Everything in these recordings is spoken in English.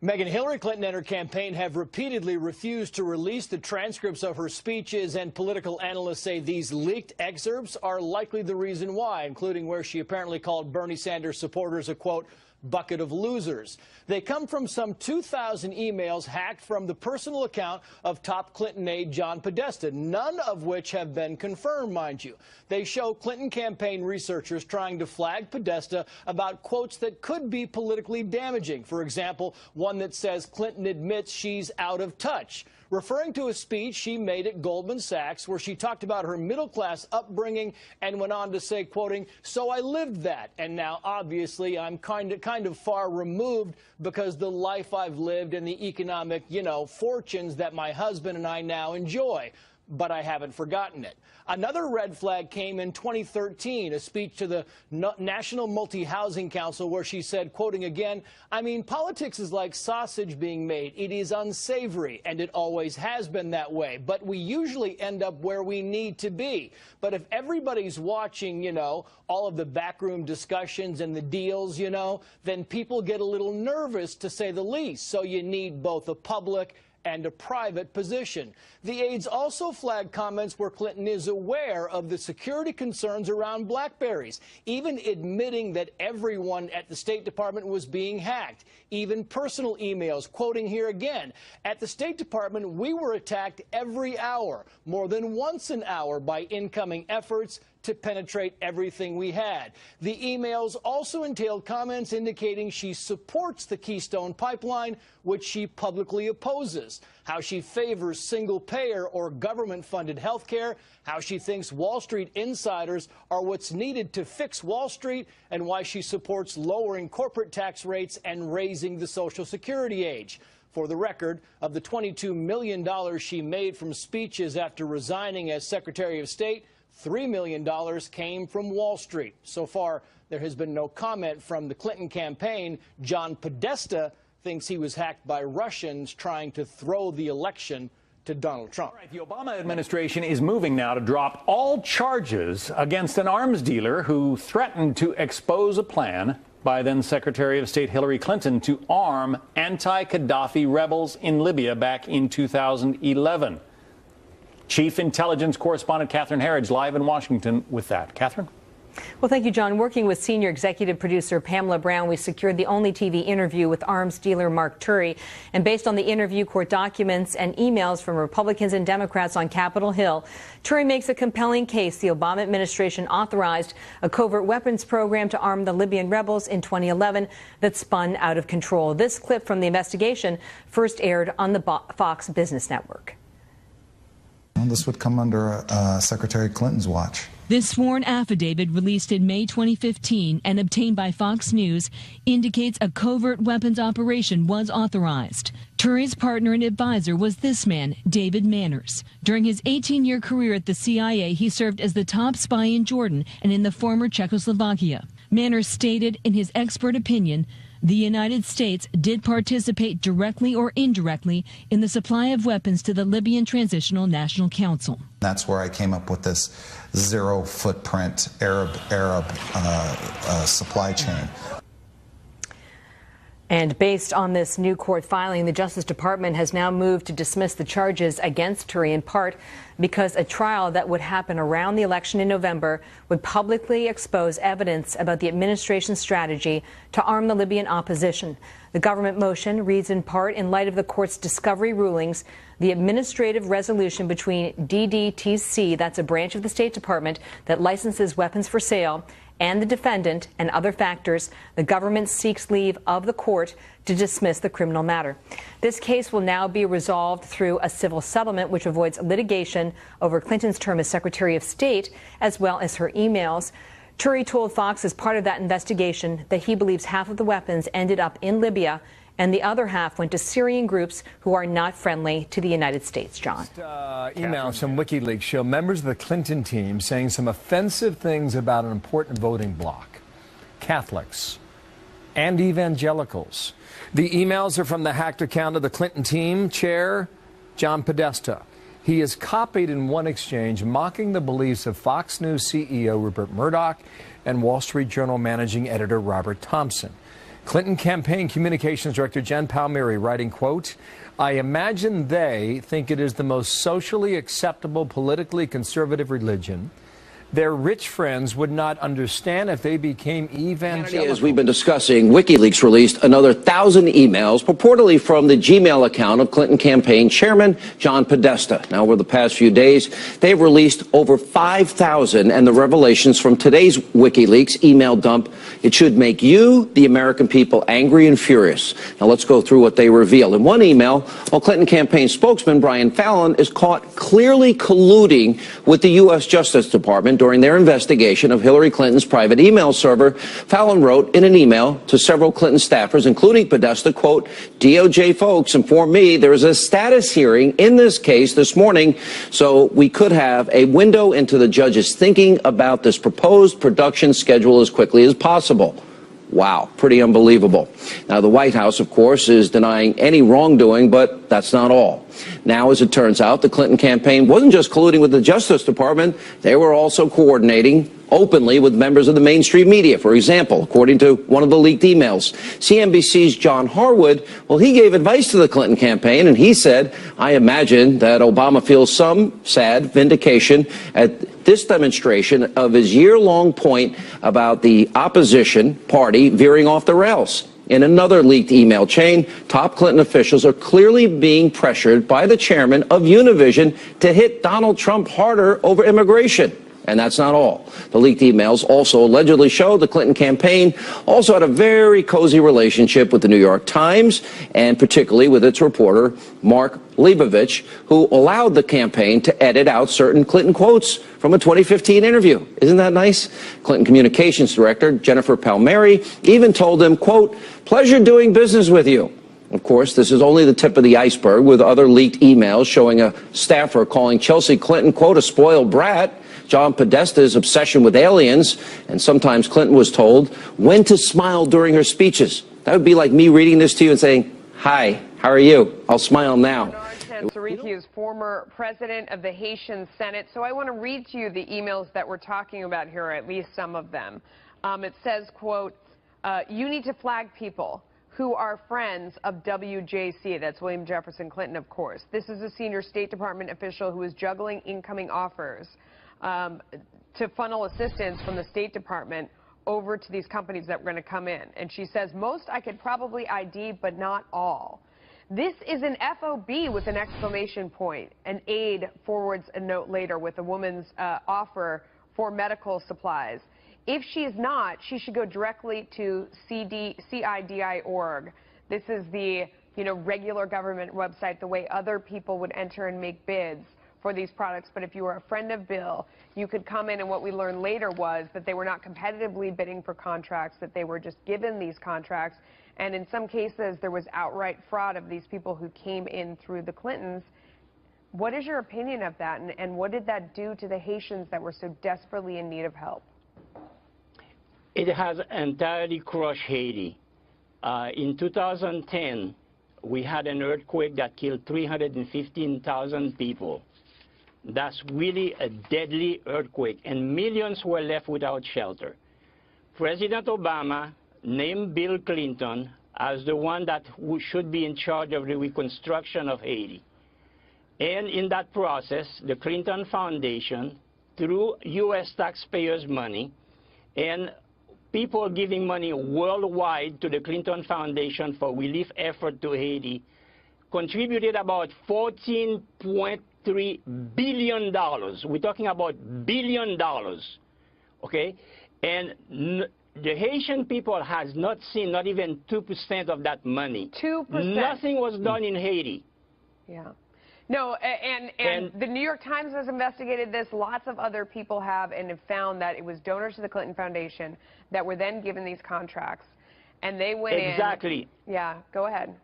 Megan, Hillary Clinton and her campaign have repeatedly refused to release the transcripts of her speeches, and political analysts say these leaked excerpts are likely the reason why, including where she apparently called Bernie Sanders supporters a, quote, bucket of losers. They come from some 2,000 emails hacked from the personal account of top Clinton aide John Podesta, none of which have been confirmed, mind you. They show Clinton campaign researchers trying to flag Podesta about quotes that could be politically damaging. For example, one that says Clinton admits she's out of touch, referring to a speech she made at Goldman Sachs where she talked about her middle-class upbringing and went on to say, quoting, "So I lived that, and now obviously I'm kind of far removed because the life I've lived and the economic, fortunes that my husband and I now enjoy. But I haven't forgotten it." Another red flag came in 2013, a speech to the National Multi-Housing Council where she said, quoting again, "I mean, politics is like sausage being made. It is unsavory, and it always has been that way. But we usually end up where we need to be. But if everybody's watching, all of the backroom discussions and the deals, then people get a little nervous, to say the least. So you need both a public and a private position." The aides also flagged comments where Clinton is aware of the security concerns around BlackBerries, even admitting that everyone at the State Department was being hacked, even personal emails, quoting here again, "At the State Department, we were attacked every hour, more than once an hour, by incoming efforts to penetrate everything we had." The emails also entailed comments indicating she supports the Keystone Pipeline, which she publicly opposes, how she favors single-payer or government-funded health care, how she thinks Wall Street insiders are what's needed to fix Wall Street, and why she supports lowering corporate tax rates and raising the Social Security age. For the record, of the $22 million she made from speeches after resigning as Secretary of State, $3 million came from Wall Street. So far, there has been no comment from the Clinton campaign. John Podesta thinks he was hacked by Russians trying to throw the election to Donald Trump. All right, the Obama administration is moving now to drop all charges against an arms dealer who threatened to expose a plan by then Secretary of State Hillary Clinton to arm anti-Gaddafi rebels in Libya back in 2011. Chief Intelligence Correspondent Catherine Herridge live in Washington with that. Catherine? Well, thank you, John. Working with senior executive producer Pamela Brown, we secured the only TV interview with arms dealer Mark Turi. And based on the interview, court documents, and emails from Republicans and Democrats on Capitol Hill, Turi makes a compelling case the Obama administration authorized a covert weapons program to arm the Libyan rebels in 2011 that spun out of control. This clip from the investigation first aired on the Fox Business Network. This would come under Secretary Clinton's watch. This sworn affidavit released in May 2015 and obtained by Fox News indicates a covert weapons operation was authorized. Turi's partner and advisor was this man, David Manners. During his 18-year career at the CIA, he served as the top spy in Jordan and in the former Czechoslovakia. Manners stated in his expert opinion, the United States did participate directly or indirectly in the supply of weapons to the Libyan Transitional National Council. That's where I came up with this zero footprint Arab supply chain. And based on this new court filing, the Justice Department has now moved to dismiss the charges against Turi, in part because a trial that would happen around the election in November would publicly expose evidence about the administration's strategy to arm the Libyan opposition. The government motion reads in part, in light of the court's discovery rulings, the administrative resolution between DDTC, that's a branch of the State Department that licenses weapons for sale, and the defendant and other factors, the government seeks leave of the court to dismiss the criminal matter. This case will now be resolved through a civil settlement which avoids litigation over Clinton's term as Secretary of State, as well as her emails. Turi told Fox as part of that investigation that he believes half of the weapons ended up in Libya and the other half went to Syrian groups who are not friendly to the United States. John. Emails from WikiLeaks show members of the Clinton team saying some offensive things about an important voting bloc, Catholics and evangelicals. The emails are from the hacked account of the Clinton team chair, John Podesta. He is copied in one exchange mocking the beliefs of Fox News CEO Rupert Murdoch and Wall Street Journal managing editor Robert Thompson. Clinton campaign communications director Jen Palmieri writing, quote, "I imagine they think it is the most socially acceptable, politically conservative religion. Their rich friends would not understand if they became evangelical." As we've been discussing, WikiLeaks released another 1,000 emails purportedly from the Gmail account of Clinton campaign chairman John Podesta. Now, over the past few days, they've released over 5,000, and the revelations from today's WikiLeaks email dump, it should make you, the American people, angry and furious. Now, let's go through what they reveal. In one email, Clinton campaign spokesman Brian Fallon is caught clearly colluding with the U.S. Justice Department during their investigation of Hillary Clinton's private email server. Fallon wrote in an email to several Clinton staffers, including Podesta, quote, "DOJ folks informed me there is a status hearing in this case this morning, so we could have a window into the judge's thinking about this proposed production schedule as quickly as possible." Wow, pretty unbelievable. Now, the White House, of course, is denying any wrongdoing, but that's not all. Now, as it turns out, the Clinton campaign wasn't just colluding with the Justice Department. They were also coordinating openly with members of the mainstream media. For example, according to one of the leaked emails, CNBC's John Harwood, well, he gave advice to the Clinton campaign, and he said, "I imagine that Obama feels some sad vindication at this demonstration of his year-long point about the opposition party veering off the rails." In another leaked email chain, top Clinton officials are clearly being pressured by the chairman of Univision to hit Donald Trump harder over immigration. And that's not all. The leaked emails also allegedly show the Clinton campaign also had a very cozy relationship with the New York Times, and particularly with its reporter, Mark Leibovich, who allowed the campaign to edit out certain Clinton quotes from a 2015 interview. Isn't that nice? Clinton communications director Jennifer Palmieri even told him, quote, "Pleasure doing business with you." Of course, this is only the tip of the iceberg, with other leaked emails showing a staffer calling Chelsea Clinton, quote, "a spoiled brat," John Podesta's obsession with aliens, and sometimes Clinton was told when to smile during her speeches. That would be like me reading this to you and saying, "Hi, how are you? I'll smile now." Siriki is former president of the Haitian Senate. So I want to read to you the emails that we're talking about here, or at least some of them. It says, quote, "You need to flag people who are friends of WJC." That's William Jefferson Clinton, of course. This is a senior State Department official who is juggling incoming offers to funnel assistance from the State Department over to these companies that were going to come in. And she says, "Most I could probably ID, but not all." This is an FOB with an exclamation point. An aide forwards a note later with a woman's offer for medical supplies. If she is not, she should go directly to CIDI.org. This is the regular government website, the way other people would enter and make bids for these products. But if you were a friend of Bill, you could come in, and what we learned later was that they were not competitively bidding for contracts, that they were just given these contracts. And in some cases, there was outright fraud of these people who came in through the Clintons. What is your opinion of that, and what did that do to the Haitians that were so desperately in need of help? It has entirely crushed Haiti. In 2010, we had an earthquake that killed 315,000 people. That's really a deadly earthquake, and millions were left without shelter. President Obama named Bill Clinton as the one that should be in charge of the reconstruction of Haiti. And in that process, the Clinton Foundation, through U.S. taxpayers' money, and people giving money worldwide to the Clinton Foundation for relief effort to Haiti, contributed about $14.3 billion. We're talking about $1 billion, okay? And the Haitian people has not seen not even 2% of that money. 2%? Nothing was done in Haiti. Yeah. No, and the New York Times has investigated this. Lots of other people have, and have found that it was donors to the Clinton Foundation that were then given these contracts. And they went in. Exactly. Yeah, go ahead.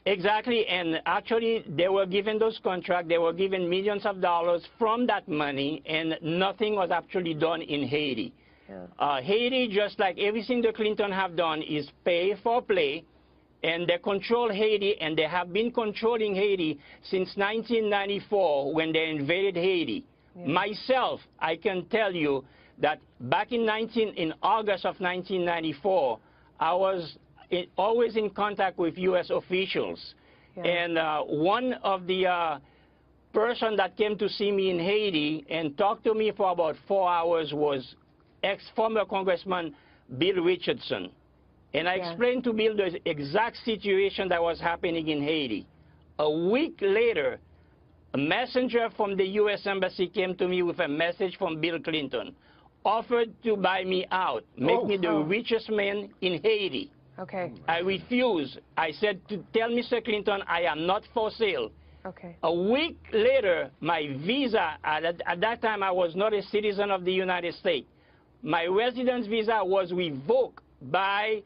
Exactly, and actually they were given those contracts, they were given millions of dollars from that money, and nothing was actually done in Haiti. Yeah. Haiti, just like everything the Clinton have done, is pay for play, and they control Haiti, and they have been controlling Haiti since 1994 when they invaded Haiti. Yeah. Myself, I can tell you that back in August of 1994, I was always in contact with U.S. officials. Yeah. And one of the person that came to see me in Haiti and talked to me for about 4 hours was former Congressman Bill Richardson. And I explained to Bill the exact situation that was happening in Haiti. A week later, a messenger from the U.S. Embassy came to me with a message from Bill Clinton, offered to buy me out, make me the richest man in Haiti. Okay. I refused. I said, tell Mr. Clinton I am not for sale. Okay. A week later, my visa, at that time I was not a citizen of the United States. My residence visa was revoked by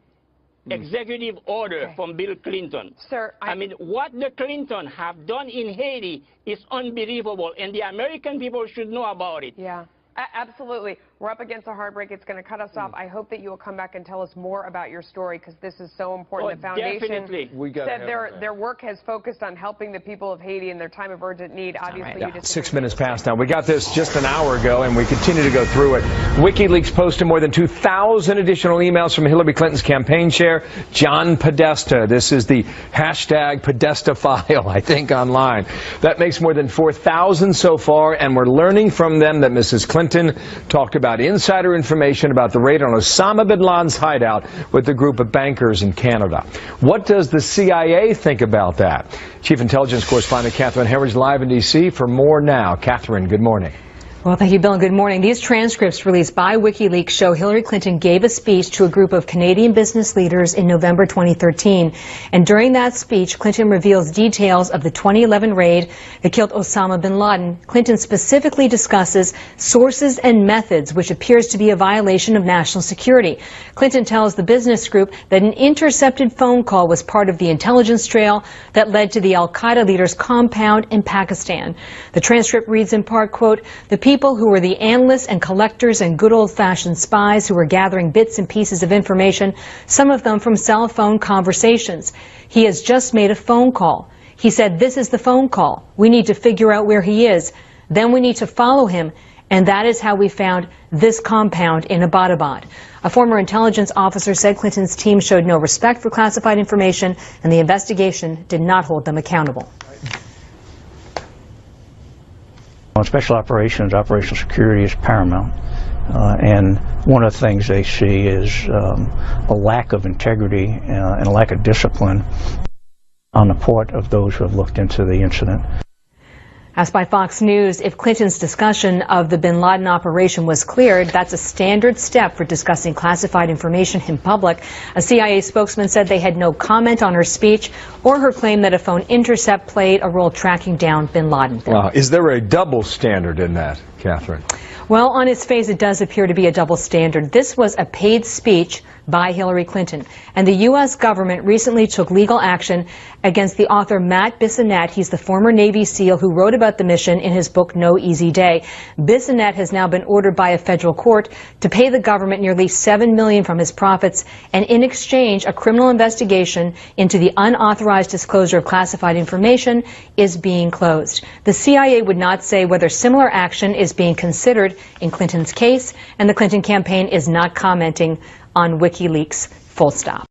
executive order from Bill Clinton. Sir, I mean, what the Clinton have done in Haiti is unbelievable, and the American people should know about it. Yeah. Absolutely. We're up against a hard break. It's going to cut us off. I hope that you will come back and tell us more about your story, because this is so important. The foundation said their work has focused on helping the people of Haiti in their time of urgent need. Obviously, you just 6 minutes past now. We got this just an hour ago, and we continue to go through it. WikiLeaks posted more than 2,000 additional emails from Hillary Clinton's campaign chair, John Podesta. This is the hashtag Podesta file, I think, online. That makes more than 4,000 so far, and we're learning from them that Mrs. Clinton talked about insider information about the raid on Osama bin Laden's hideout with a group of bankers in Canada. What does the CIA think about that? Chief Intelligence Correspondent Catherine Herridge live in D.C. for more now. Catherine, good morning. Well, thank you, Bill, and good morning. These transcripts released by WikiLeaks show Hillary Clinton gave a speech to a group of Canadian business leaders in November 2013. And during that speech, Clinton reveals details of the 2011 raid that killed Osama bin Laden. Clinton specifically discusses sources and methods, which appears to be a violation of national security. Clinton tells the business group that an intercepted phone call was part of the intelligence trail that led to the al-Qaeda leader's compound in Pakistan. The transcript reads in part, quote, "The people who were the analysts and collectors and good old-fashioned spies who were gathering bits and pieces of information, some of them from cell phone conversations. He has just made a phone call. He said, this is the phone call. We need to figure out where he is. Then we need to follow him. And that is how we found this compound in Abbottabad." A former intelligence officer said Clinton's team showed no respect for classified information, and the investigation did not hold them accountable. Special operations, operational security is paramount. And one of the things they see is a lack of integrity and a lack of discipline on the part of those who have looked into the incident. Asked by Fox News if Clinton's discussion of the bin Laden operation was cleared, that's a standard step for discussing classified information in public. A CIA spokesman said they had no comment on her speech or her claim that a phone intercept played a role tracking down bin Laden. Is there a double standard in that, Catherine? Well, on its face, it does appear to be a double standard. This was a paid speech by Hillary Clinton, and the U.S. government recently took legal action against the author Matt Bissonnette. He's the former Navy SEAL who wrote about the mission in his book No Easy Day. Bissonnette has now been ordered by a federal court to pay the government nearly $7 million from his profits, and in exchange, a criminal investigation into the unauthorized disclosure of classified information is being closed. The CIA would not say whether similar action is being considered in Clinton's case, and the Clinton campaign is not commenting on WikiLeaks, full stop.